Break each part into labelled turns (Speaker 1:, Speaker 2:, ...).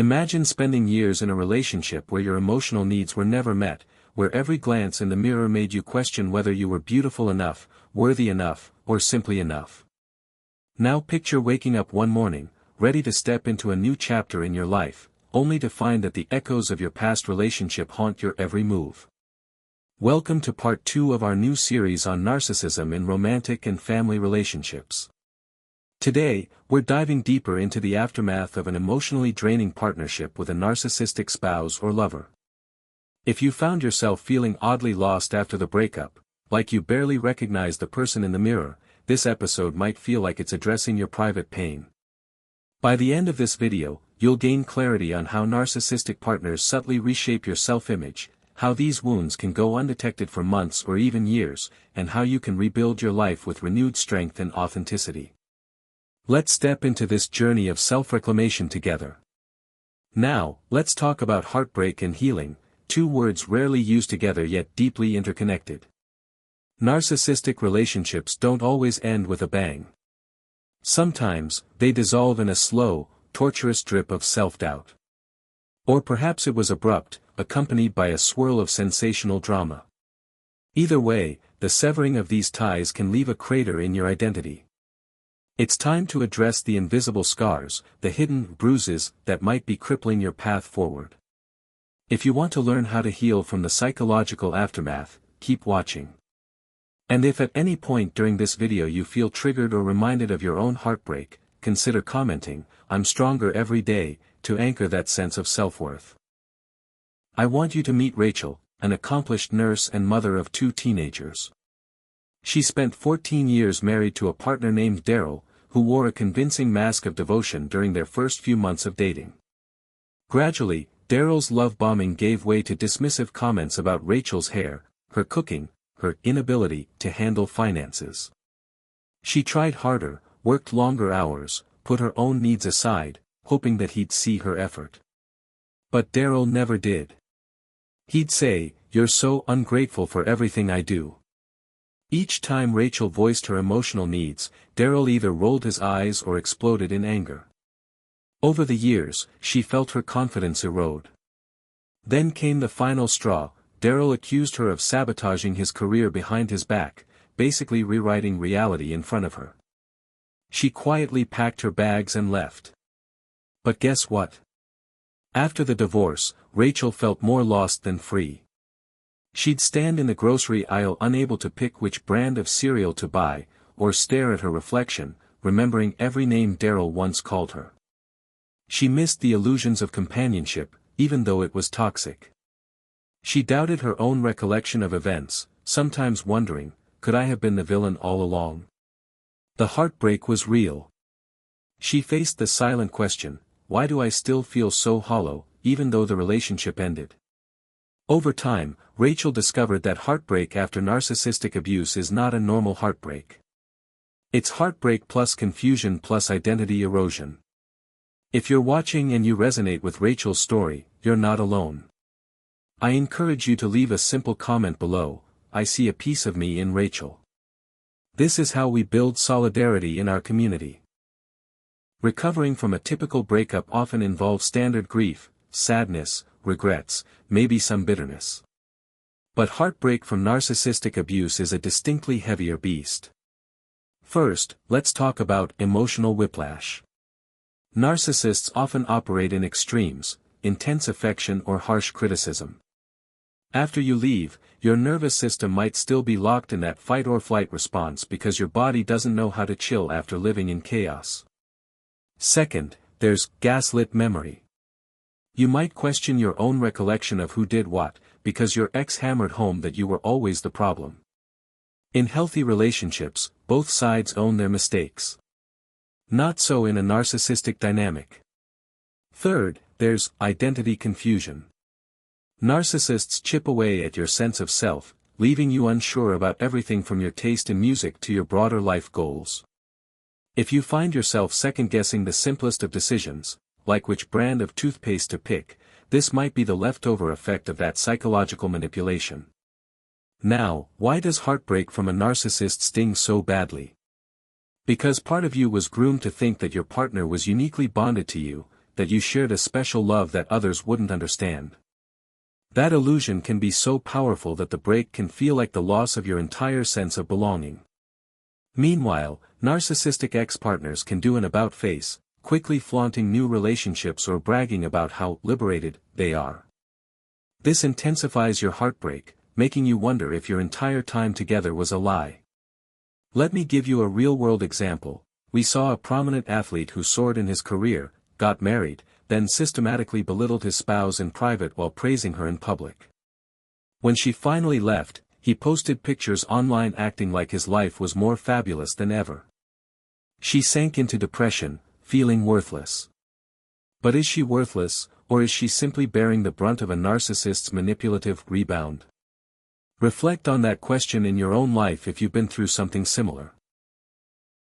Speaker 1: Imagine spending years in a relationship where your emotional needs were never met, where every glance in the mirror made you question whether you were beautiful enough, worthy enough, or simply enough. Now picture waking up one morning, ready to step into a new chapter in your life, only to find that the echoes of your past relationship haunt your every move. Welcome to part 2 of our new series on narcissism in romantic and family relationships. Today, we're diving deeper into the aftermath of an emotionally draining partnership with a narcissistic spouse or lover. If you found yourself feeling oddly lost after the breakup, like you barely recognize the person in the mirror, this episode might feel like it's addressing your private pain. By the end of this video, you'll gain clarity on how narcissistic partners subtly reshape your self-image, how these wounds can go undetected for months or even years, and how you can rebuild your life with renewed strength and authenticity. Let's step into this journey of self-reclamation together. Now, let's talk about heartbreak and healing, two words rarely used together yet deeply interconnected. Narcissistic relationships don't always end with a bang. Sometimes, they dissolve in a slow, torturous drip of self-doubt. Or perhaps it was abrupt, accompanied by a swirl of sensational drama. Either way, the severing of these ties can leave a crater in your identity. It's time to address the invisible scars, the hidden bruises that might be crippling your path forward. If you want to learn how to heal from the psychological aftermath, keep watching. And if at any point during this video you feel triggered or reminded of your own heartbreak, consider commenting, "I'm stronger every day," to anchor that sense of self-worth. I want you to meet Rachel, an accomplished nurse and mother of 2 teenagers. She spent 14 years married to a partner named Daryl, who wore a convincing mask of devotion during their first few months of dating. Gradually, Daryl's love bombing gave way to dismissive comments about Rachel's hair, her cooking, her inability to handle finances. She tried harder, worked longer hours, put her own needs aside, hoping that he'd see her effort. But Daryl never did. He'd say, "You're so ungrateful for everything I do." Each time Rachel voiced her emotional needs, Daryl either rolled his eyes or exploded in anger. Over the years, she felt her confidence erode. Then came the final straw. Daryl accused her of sabotaging his career behind his back, basically rewriting reality in front of her. She quietly packed her bags and left. But guess what? After the divorce, Rachel felt more lost than free. She'd stand in the grocery aisle unable to pick which brand of cereal to buy, or stare at her reflection, remembering every name Daryl once called her. She missed the illusions of companionship, even though it was toxic. She doubted her own recollection of events, sometimes wondering, could I have been the villain all along? The heartbreak was real. She faced the silent question, why do I still feel so hollow, even though the relationship ended? Over time, Rachel discovered that heartbreak after narcissistic abuse is not a normal heartbreak. It's heartbreak plus confusion plus identity erosion. If you're watching and you resonate with Rachel's story, you're not alone. I encourage you to leave a simple comment below, "I see a piece of me in Rachel." This is how we build solidarity in our community. Recovering from a typical breakup often involves standard grief, sadness, regrets, maybe some bitterness. But heartbreak from narcissistic abuse is a distinctly heavier beast. First, let's talk about emotional whiplash. Narcissists often operate in extremes, intense affection or harsh criticism. After you leave, your nervous system might still be locked in that fight-or-flight response because your body doesn't know how to chill after living in chaos. Second, there's gaslit memory. You might question your own recollection of who did what, because your ex hammered home that you were always the problem. In healthy relationships, both sides own their mistakes. Not so in a narcissistic dynamic. Third, there's identity confusion. Narcissists chip away at your sense of self, leaving you unsure about everything from your taste in music to your broader life goals. If you find yourself second-guessing the simplest of decisions, like which brand of toothpaste to pick, this might be the leftover effect of that psychological manipulation. Now, why does heartbreak from a narcissist sting so badly? Because part of you was groomed to think that your partner was uniquely bonded to you, that you shared a special love that others wouldn't understand. That illusion can be so powerful that the break can feel like the loss of your entire sense of belonging. Meanwhile, narcissistic ex-partners can do an about-face, quickly flaunting new relationships or bragging about how liberated they are. This intensifies your heartbreak, making you wonder if your entire time together was a lie. Let me give you a real-world example. We saw a prominent athlete who soared in his career, got married, then systematically belittled his spouse in private while praising her in public. When she finally left, he posted pictures online acting like his life was more fabulous than ever. She sank into depression, feeling worthless. But is she worthless, or is she simply bearing the brunt of a narcissist's manipulative rebound? Reflect on that question in your own life if you've been through something similar.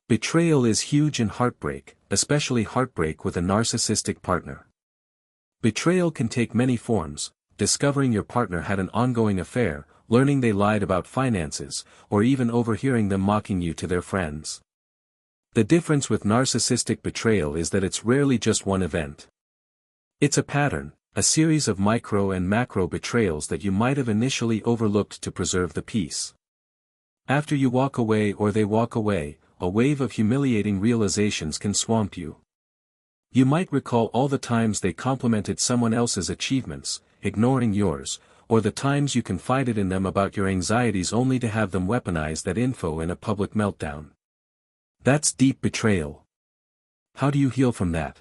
Speaker 1: Betrayal is huge in heartbreak, especially heartbreak with a narcissistic partner. Betrayal can take many forms: discovering your partner had an ongoing affair, learning they lied about finances, or even overhearing them mocking you to their friends. The difference with narcissistic betrayal is that it's rarely just one event. It's a pattern, a series of micro and macro betrayals that you might have initially overlooked to preserve the peace. After you walk away or they walk away, a wave of humiliating realizations can swamp you. You might recall all the times they complimented someone else's achievements, ignoring yours, or the times you confided in them about your anxieties only to have them weaponize that info in a public meltdown. That's deep betrayal. How do you heal from that?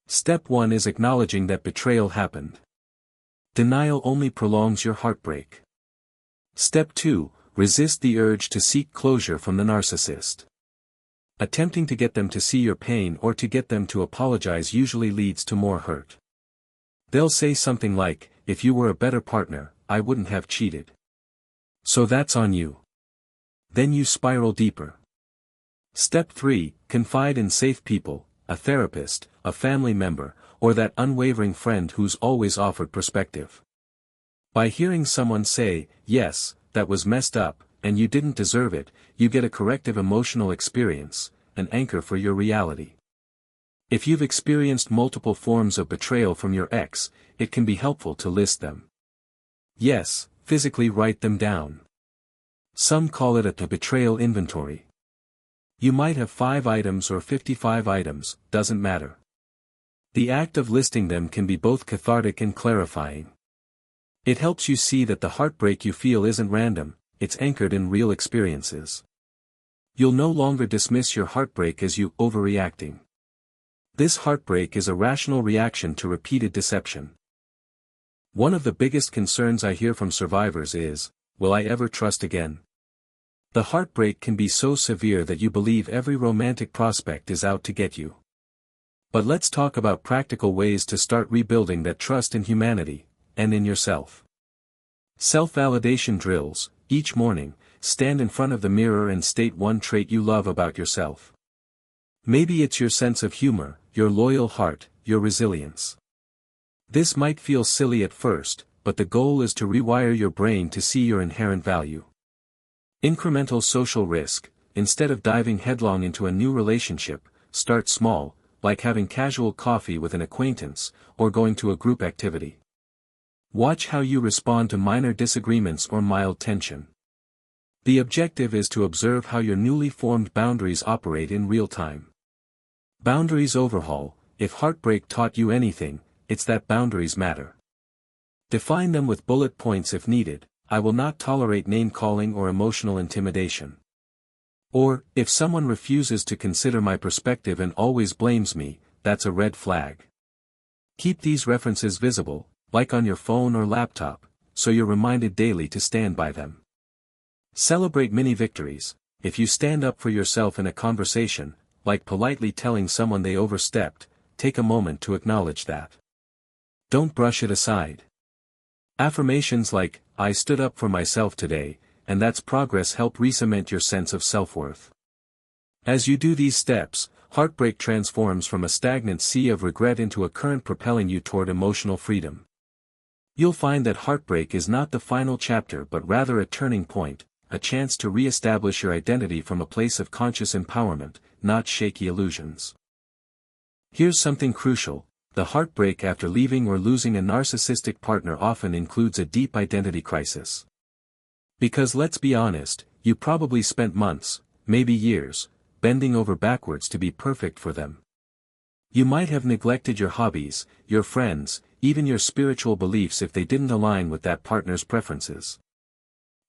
Speaker 1: Step 1 is acknowledging that betrayal happened. Denial only prolongs your heartbreak. Step 2, resist the urge to seek closure from the narcissist. Attempting to get them to see your pain or to get them to apologize usually leads to more hurt. They'll say something like, "If you were a better partner, I wouldn't have cheated. So that's on you." Then you spiral deeper. Step 3, confide in safe people, a therapist, a family member, or that unwavering friend who's always offered perspective. By hearing someone say, "Yes, that was messed up, and you didn't deserve it," you get a corrective emotional experience, an anchor for your reality. If you've experienced multiple forms of betrayal from your ex, it can be helpful to list them. Yes, physically write them down. Some call it a betrayal inventory. You might have 5 items or 55 items, doesn't matter. The act of listing them can be both cathartic and clarifying. It helps you see that the heartbreak you feel isn't random, it's anchored in real experiences. You'll no longer dismiss your heartbreak as you overreacting. This heartbreak is a rational reaction to repeated deception. One of the biggest concerns I hear from survivors is, will I ever trust again? The heartbreak can be so severe that you believe every romantic prospect is out to get you. But let's talk about practical ways to start rebuilding that trust in humanity, and in yourself. Self-validation drills. Each morning, stand in front of the mirror and state one trait you love about yourself. Maybe it's your sense of humor, your loyal heart, your resilience. This might feel silly at first, but the goal is to rewire your brain to see your inherent value. Incremental social risk. Instead of diving headlong into a new relationship, start small, like having casual coffee with an acquaintance, or going to a group activity. Watch how you respond to minor disagreements or mild tension. The objective is to observe how your newly formed boundaries operate in real time. Boundaries overhaul. If heartbreak taught you anything, it's that boundaries matter. Define them with bullet points if needed. I will not tolerate name-calling or emotional intimidation. Or, if someone refuses to consider my perspective and always blames me, that's a red flag. Keep these references visible, like on your phone or laptop, so you're reminded daily to stand by them. Celebrate mini victories. If you stand up for yourself in a conversation, like politely telling someone they overstepped, take a moment to acknowledge that. Don't brush it aside. Affirmations like, "I stood up for myself today," and "that's progress" help re-cement your sense of self-worth. As you do these steps, heartbreak transforms from a stagnant sea of regret into a current propelling you toward emotional freedom. You'll find that heartbreak is not the final chapter but rather a turning point, a chance to re-establish your identity from a place of conscious empowerment, not shaky illusions. Here's something crucial: the heartbreak after leaving or losing a narcissistic partner often includes a deep identity crisis. Because let's be honest, you probably spent months, maybe years, bending over backwards to be perfect for them. You might have neglected your hobbies, your friends, even your spiritual beliefs if they didn't align with that partner's preferences.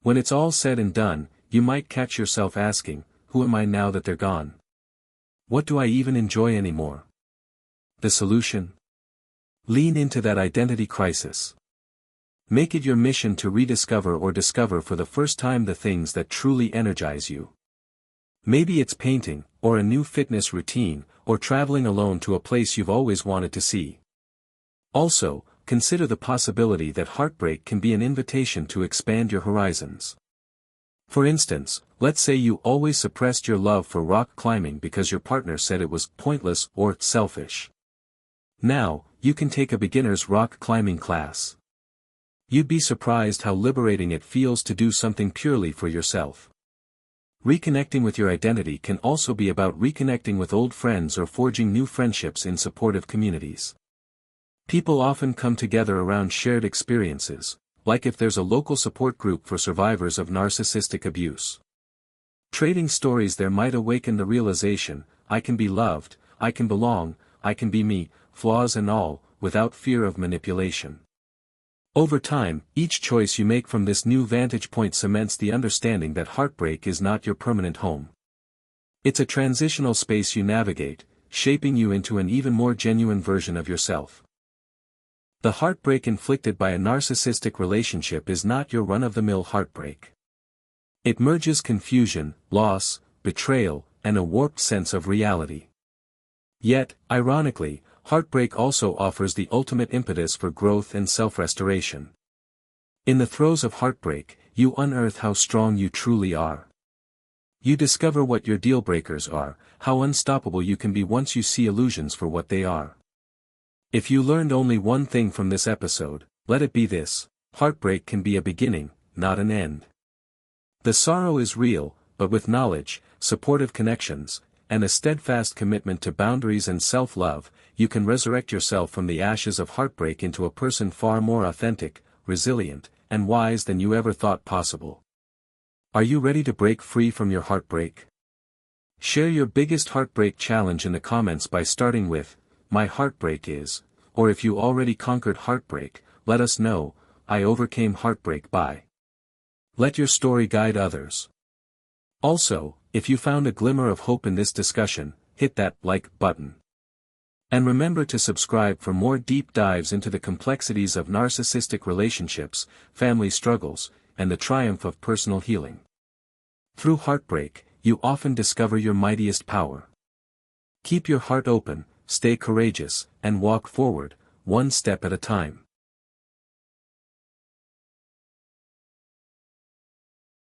Speaker 1: When it's all said and done, you might catch yourself asking, who am I now that they're gone? What do I even enjoy anymore? The solution? Lean into that identity crisis. Make it your mission to rediscover or discover for the first time the things that truly energize you. Maybe it's painting, or a new fitness routine, or traveling alone to a place you've always wanted to see. Also, consider the possibility that heartbreak can be an invitation to expand your horizons. For instance, let's say you always suppressed your love for rock climbing because your partner said it was pointless or selfish. Now, you can take a beginner's rock climbing class. You'd be surprised how liberating it feels to do something purely for yourself. Reconnecting with your identity can also be about reconnecting with old friends or forging new friendships in supportive communities. People often come together around shared experiences, like if there's a local support group for survivors of narcissistic abuse. Trading stories there might awaken the realization, I can be loved, I can belong, I can be me, flaws and all, without fear of manipulation. Over time, each choice you make from this new vantage point cements the understanding that heartbreak is not your permanent home. It's a transitional space you navigate, shaping you into an even more genuine version of yourself. The heartbreak inflicted by a narcissistic relationship is not your run-of-the-mill heartbreak. It merges confusion, loss, betrayal, and a warped sense of reality. Yet, ironically, heartbreak also offers the ultimate impetus for growth and self-restoration. In the throes of heartbreak, you unearth how strong you truly are. You discover what your deal breakers are, how unstoppable you can be once you see illusions for what they are. If you learned only one thing from this episode, let it be this: heartbreak can be a beginning, not an end. The sorrow is real, but with knowledge, supportive connections, and a steadfast commitment to boundaries and self-love, you can resurrect yourself from the ashes of heartbreak into a person far more authentic, resilient, and wise than you ever thought possible. Are you ready to break free from your heartbreak? Share your biggest heartbreak challenge in the comments by starting with, "My heartbreak is," or if you already conquered heartbreak, let us know, "I overcame heartbreak by." Let your story guide others. Also, if you found a glimmer of hope in this discussion, hit that like button. And remember to subscribe for more deep dives into the complexities of narcissistic relationships, family struggles, and the triumph of personal healing. Through heartbreak, you often discover your mightiest power. Keep your heart open, stay courageous, and walk forward, one step at a time.